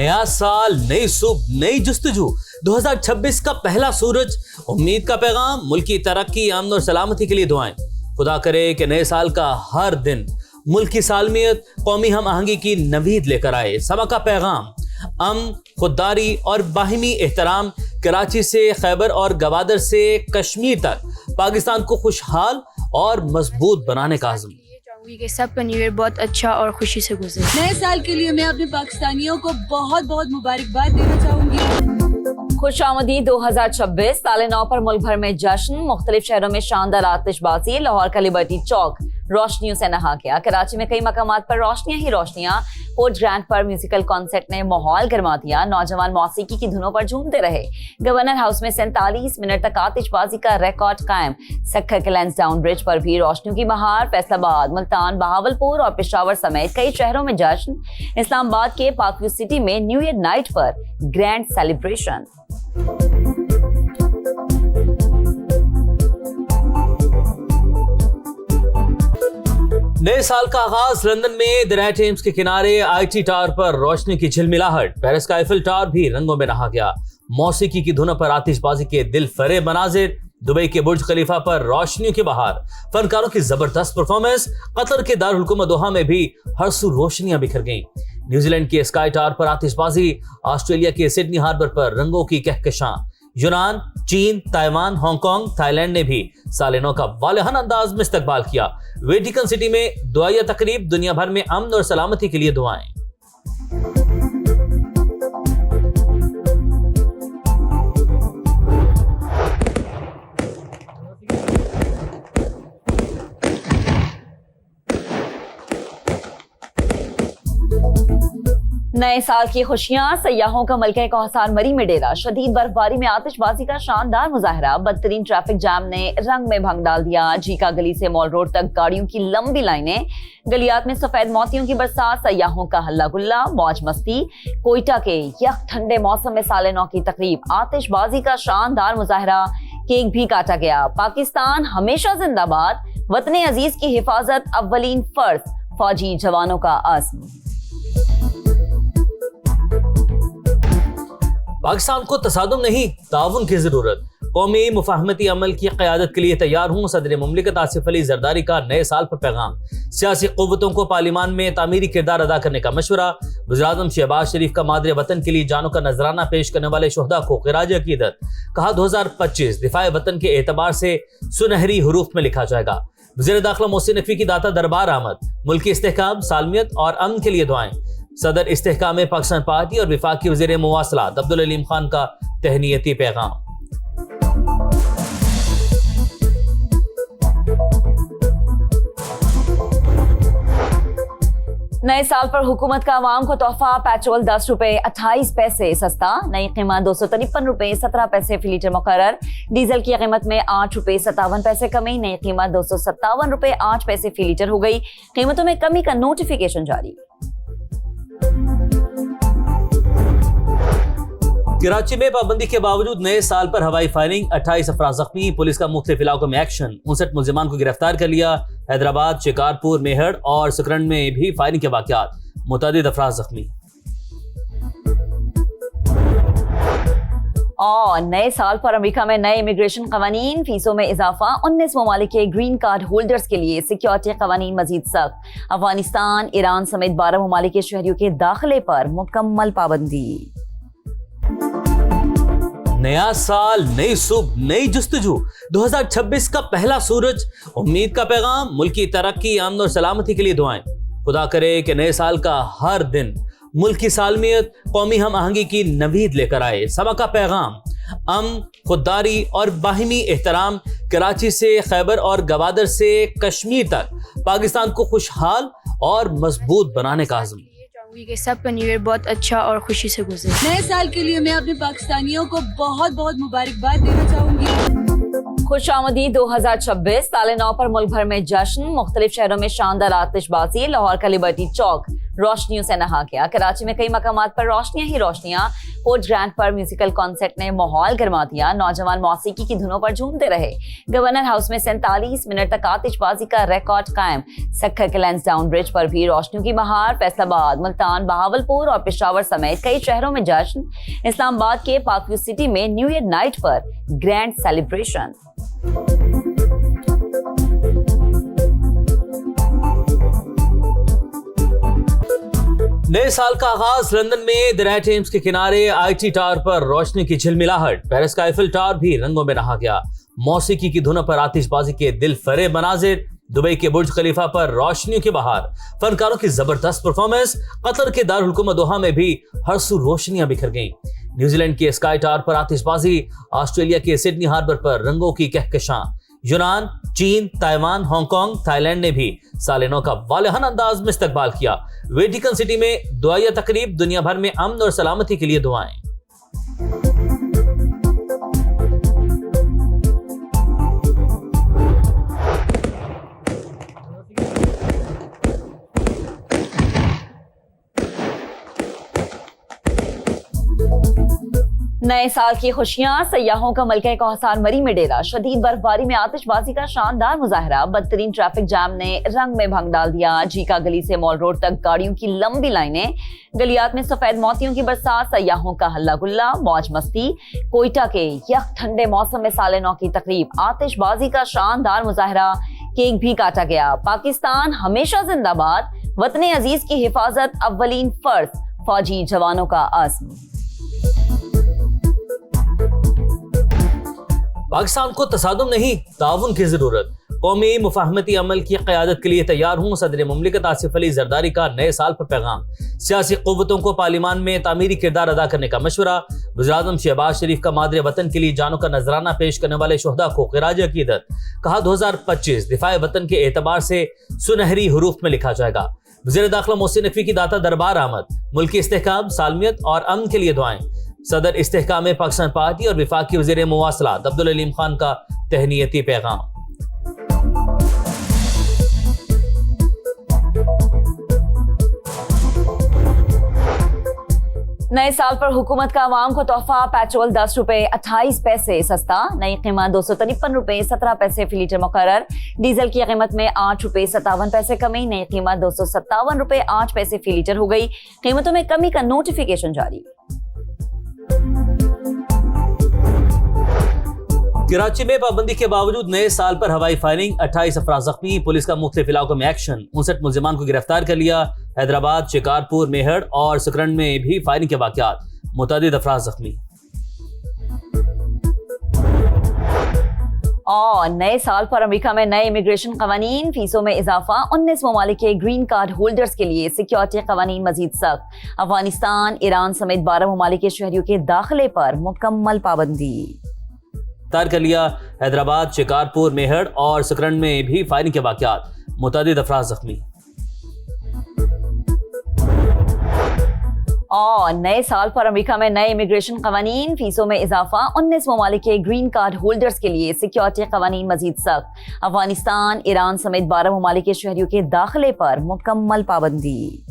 नया साल, नई सुबह, नई जुस्तजू, 2026 का पहला सूरज, उम्मीद का पैगाम, मुल्क की तरक्की, अमन और सलामती के लिए दुआएं। खुदा करे कि नए साल का हर दिन मुल्क की सालमियत, कौमी हम आहंगी की नवीद लेकर आए। समा का पैगाम, अमन, खुददारी और बाहिमी एहतराम। कराची से खैबर और गवादर से कश्मीर तक पाकिस्तान को खुशहाल और मजबूत बनाने का आज़म। कि सबका न्यू ईयर बहुत अच्छा और खुशी से गुजरे। नए साल के लिए मैं अपने पाकिस्तानियों को बहुत बहुत मुबारकबाद देना चाहूंगी। खुशामदीद 2026 साल नौ पर मुल्क भर में जश्न, मुख्तलिफ शहरों में शानदार आतिशबाजी। लाहौर का लिबर्टी चौक रोशनियों से नहा गया। कराची में कई मकामात पर रोशनियां ही रोशनियां। पोर्ट ग्रैंड पर म्यूजिकल कॉन्सर्ट ने माहौल गरमा दिया। नौजवान मौसीकी की धुनों पर झूमते रहे। गवर्नर हाउस में 47 मिनट तक आतिशबाजी का रिकॉर्ड कायम। सक्खर के लैंसडाउन ब्रिज पर भी रोशनियों की बहार। फैसलाबाद, मुल्तान, बहावलपुर और पेशावर समेत कई शहरों में जश्न। इस्लामाबाद के पाकव्यू सिटी में न्यू ईयर नाइट पर ग्रैंड सेलिब्रेशन। नए साल का आगाज लंदन में दरिया टेम्स के किनारे आईटी टावर पर रोशनी की झिलमिलाहट। पेरिस का आईफिल टावर भी रंगों में नहा गया। मौसीकी की धुनों पर आतिशबाजी के दिल फरेब मनाजिर। दुबई के बुर्ज खलीफा पर रोशनियों की बहार। फनकारों की जबरदस्त परफॉर्मेंस। कतर के दारुल हुकूमत दोहा में भी हरसू रोशनियां बिखर गईं। न्यूजीलैंड के स्काई टावर पर आतिशबाजी। ऑस्ट्रेलिया के सिडनी हार्बर पर रंगों की कहकशां। यूनान, चीन, ताइवान, हांगकांग, थाईलैंड ने भी साल नौ का वालिहान अंदाज में इस्तकबाल किया। वेटिकन सिटी में दुआया तकरीब। दुनिया भर में अमन और सलामती के लिए दुआएं। नए साल की खुशियां, सयाहों का मलका कौसार मरी में डेरा। शदीद बर्फबारी में आतिशबाजी का शानदार मुजाहरा। बदतरीन ट्रैफिक जाम ने रंग में भंग डाल दिया। जीका गली से मॉल रोड तक गाड़ियों की लंबी लाइनें। गलियात में सफेद मोतियों की बरसात। सयाहों का हल्ला गुल्ला, मौज मस्ती। कोयटा के यख ठंडे मौसम में साल नौ की तकरीब। आतिशबाजी का शानदार मुजाहरा। केक भी काटा गया। पाकिस्तान हमेशा जिंदाबाद। वतन अजीज की हिफाजत अव्वलीन फर्ज। फौजी जवानों का आज़म। पाकिस्तान को तसादुम नहीं, ताउन की जरूरत। कौमी मुफाहमती अमल की क़यादत के लिए तैयार हूँ। सदर मुमलिकत आसिफ अली जरदारी का नए साल पर पैगाम। सियासी क़ुव्वतों को पार्लिमान में तामीरी किरदार अदा करने का मशवरा। वज़ीर-ए-आज़म शहबाज शरीफ का मादरे वतन के लिए जानों का नजराना पेश करने वाले शुहदा को ख़िराज अक़ीदत। कहा 2025 दिफाए वतन के एतबार से सुनहरी हुरूफ में लिखा जाएगा। वज़ीर दाखिला मोहसिन नकवी की दाता दरबार आमद। मुल्की इस्तेहकाम, सालमियत और अमन के लिए दुआएं। सदर इस्तेहकाम में पाकिस्तान पार्टी और विफाकी वज़ीर मुवासलात अब्दुल अलीम खान का तहनीयती पैगाम। नए साल पर हुकूमत का आवाम को तोहफा। पेट्रोल 10 रुपए 28 पैसे सस्ता। नई कीमत 253 रुपए 17 पैसे फी लीटर मुकर्रर। डीजल की कीमत में 8 रुपए 57 पैसे कमी। नई कीमत 257 रुपए 8 पैसे फी लीटर हो गई। कीमतों में कमी का नोटिफिकेशन जारी। कराची में पाबंदी के बावजूद नए साल पर हवाई फायरिंग। 28 अफराद जख्मी। पुलिस का मुख्तलिफ इलाकों में एक्शन। 59 मुलजिमान को गिरफ्तार कर लिया। हैदराबाद, शिकारपुर, मेहड़ और सकरंड में भी फायरिंग के वाक़यात। मुतअद्दिद अफराद जख्मी। और नए साल पर अमेरिका में नए इमिग्रेशन कवानीन। फीसों में इजाफा। 19 ममालिक के ग्रीन कार्ड होल्डर्स के लिए सिक्योरिटी कवानीन मजीद सख्त। अफगानिस्तान, ईरान समेत 12 ममालिक के शहरियों के दाखिले पर मुकम्मल पाबंदी। नया साल, नई सुबह, नई जुस्तजू, 2026 का पहला सूरज, उम्मीद का पैगाम, मुल्क की तरक्की, अमन और सलामती के लिए दुआएं। खुदा करे कि नए साल का हर दिन मुल्क की सालमियत, कौमी हम आहंगी की नवीद लेकर आए। समा का पैगाम, अमन, खुददारी और बाहिमी एहतराम। कराची से खैबर और गवादर से कश्मीर तक पाकिस्तान को खुशहाल और मजबूत बनाने का आज़म। कि सबका न्यू ईयर बहुत अच्छा और खुशी से गुजरे। नए साल के लिए मैं अपने पाकिस्तानियों को बहुत बहुत मुबारकबाद देना चाहूंगी। खुशामदीद 2026 साल नौ पर मुल्क भर में जश्न, मुख्तलिफ शहरों में शानदार आतिशबाजी। लाहौर का लिबर्टी चौक रोशनियों से नहा गया। कराची में कई मकामात पर रोशनियां ही रोशनियां। कोर्ट ग्रैंड पर म्यूजिकल कॉन्सर्ट ने माहौल गरमा दिया। नौजवान मौसीकी की धुनों पर झूमते रहे। गवर्नर हाउस में 47 मिनट तक आतिशबाजी का रिकॉर्ड कायम। सक्खर के लैंसडाउन ब्रिज पर भी रोशनियों की बहार। फैसलाबाद, मुल्तान, बहावलपुर और पेशावर समेत कई शहरों में जश्न। इस्लामाबाद के पाकव्यू सिटी में न्यू ईयर नाइट पर ग्रैंड सेलिब्रेशन। नए साल का आगाज लंदन में दरिया टेम्स के किनारे आईटी टावर पर रोशनी की झिलमिलाहट। पेरिस का आईफिल टावर भी रंगों में नहा गया। मौसीकी की धुनों पर आतिशबाजी के दिल फरेब मनाजिर। दुबई के बुर्ज खलीफा पर रोशनियों की बहार। फनकारों की जबरदस्त परफॉर्मेंस। कतर के दारुल हुकूमत दोहा में भी हरसू रोशनियां बिखर गईं। न्यूजीलैंड के स्काई टावर पर आतिशबाजी। ऑस्ट्रेलिया के सिडनी हार्बर पर रंगों की कहकशां। यूनान, चीन, ताइवान, हांगकांग, थाईलैंड ने भी साल नौ का वालिहान अंदाज में इस्तकबाल किया। वेटिकन सिटी में दुआया तकरीब। दुनिया भर में अमन और सलामती के लिए दुआएं। नए साल की खुशियां। सयाहों का मलका कौसार मरी में डेरा। शदीद बर्फबारी में आतिशबाजी का शानदार मुजाहरा। बदतरीन ट्रैफिक जाम ने रंग में भंग डाल दिया। जीका गली से मॉल रोड तक गाड़ियों की लंबी लाइनें। गलियात में सफेद मोतियों की बरसात। सयाहों का हल्ला गुल्ला, मौज मस्ती। कोयटा के यख ठंडे मौसम में साल नौ की तकरीब। आतिशबाजी का शानदार मुजाहरा। केक भी काटा गया। पाकिस्तान हमेशा जिंदाबाद। वतन अजीज की हिफाजत अव्वलीन फर्ज। फौजी जवानों का आज़म। पाकिस्तान को तसादुम नहीं, ताउन की जरूरत। कौमी मुफाहमती अमल की क़यादत के लिए तैयार हूँ। सदर मुमलिकत आसिफ अली जरदारी का नए साल पर पैगाम। सियासी क़ुव्वतों को पार्लिमान में तामीरी किरदार अदा करने का मशवरा। वज़ीर-ए-आज़म शहबाज शरीफ का मादरे वतन के लिए जानों का नजराना पेश करने वाले शुहदा को ख़िराज अक़ीदत। कहा 2025 दिफाए वतन के एतबार से सुनहरी हुरूफ में लिखा जाएगा। वज़ीर दाखिला मोहसिन नकवी की दाता दरबार आमद। मुल्की इस्तेहकाम, सालमियत और अमन के लिए दुआएं। सदर इस्तेहकाम में पाकिस्तान पार्टी और विफाकी वज़ीर मुवासलात अब्दुल अलीम खान का तहनीयती पैगाम। नए साल पर हुकूमत का आवाम को तोहफा। पेट्रोल 10 रुपए 28 पैसे सस्ता। नई कीमत 253 रुपए 17 पैसे फी लीटर मुकर्रर। डीजल की कीमत में 8 रुपए 57 पैसे कमी। नई कीमत 257 रुपए 8 पैसे फी लीटर हो गई। कीमतों में कमी का नोटिफिकेशन जारी। कराची में पाबंदी के बावजूद नए साल पर हवाई फायरिंग। 28 अफराद जख्मी। पुलिस का मुख्तलिफ इलाकों में एक्शन। 59 मुलजिमान को गिरफ्तार कर लिया। हैदराबाद, शिकारपुर, मेहड़ और सकरंड में भी फायरिंग के वाक़यात। मुतअद्दिद अफराद जख्मी। और नए साल पर अमेरिका में नए इमिग्रेशन कवानीन। फीसों में इजाफा। 19 ममालिक के ग्रीन कार्ड होल्डर्स के लिए सिक्योरिटी कवानीन मजीद सख्त। अफगानिस्तान, ईरान समेत 12 ममालिक के शहरियों के दाखिले पर मुकम्मल पाबंदी। गिरफ्तार कर लिया। हैदराबाद, शिकारपुर, मेहड़ और सकरंड में भी फायरिंग के वाक़यात। मुतअद्दिद अफराद जख्मी। और नए साल पर अमेरिका में नए इमिग्रेशन कवानीन। फीसों में इजाफा। 19 ममालिक के ग्रीन कार्ड होल्डर्स के लिए सिक्योरिटी कवानीन मजीद सख्त। अफगानिस्तान, ईरान समेत 12 ममालिक के शहरियों के दाखिले पर मुकम्मल पाबंदी।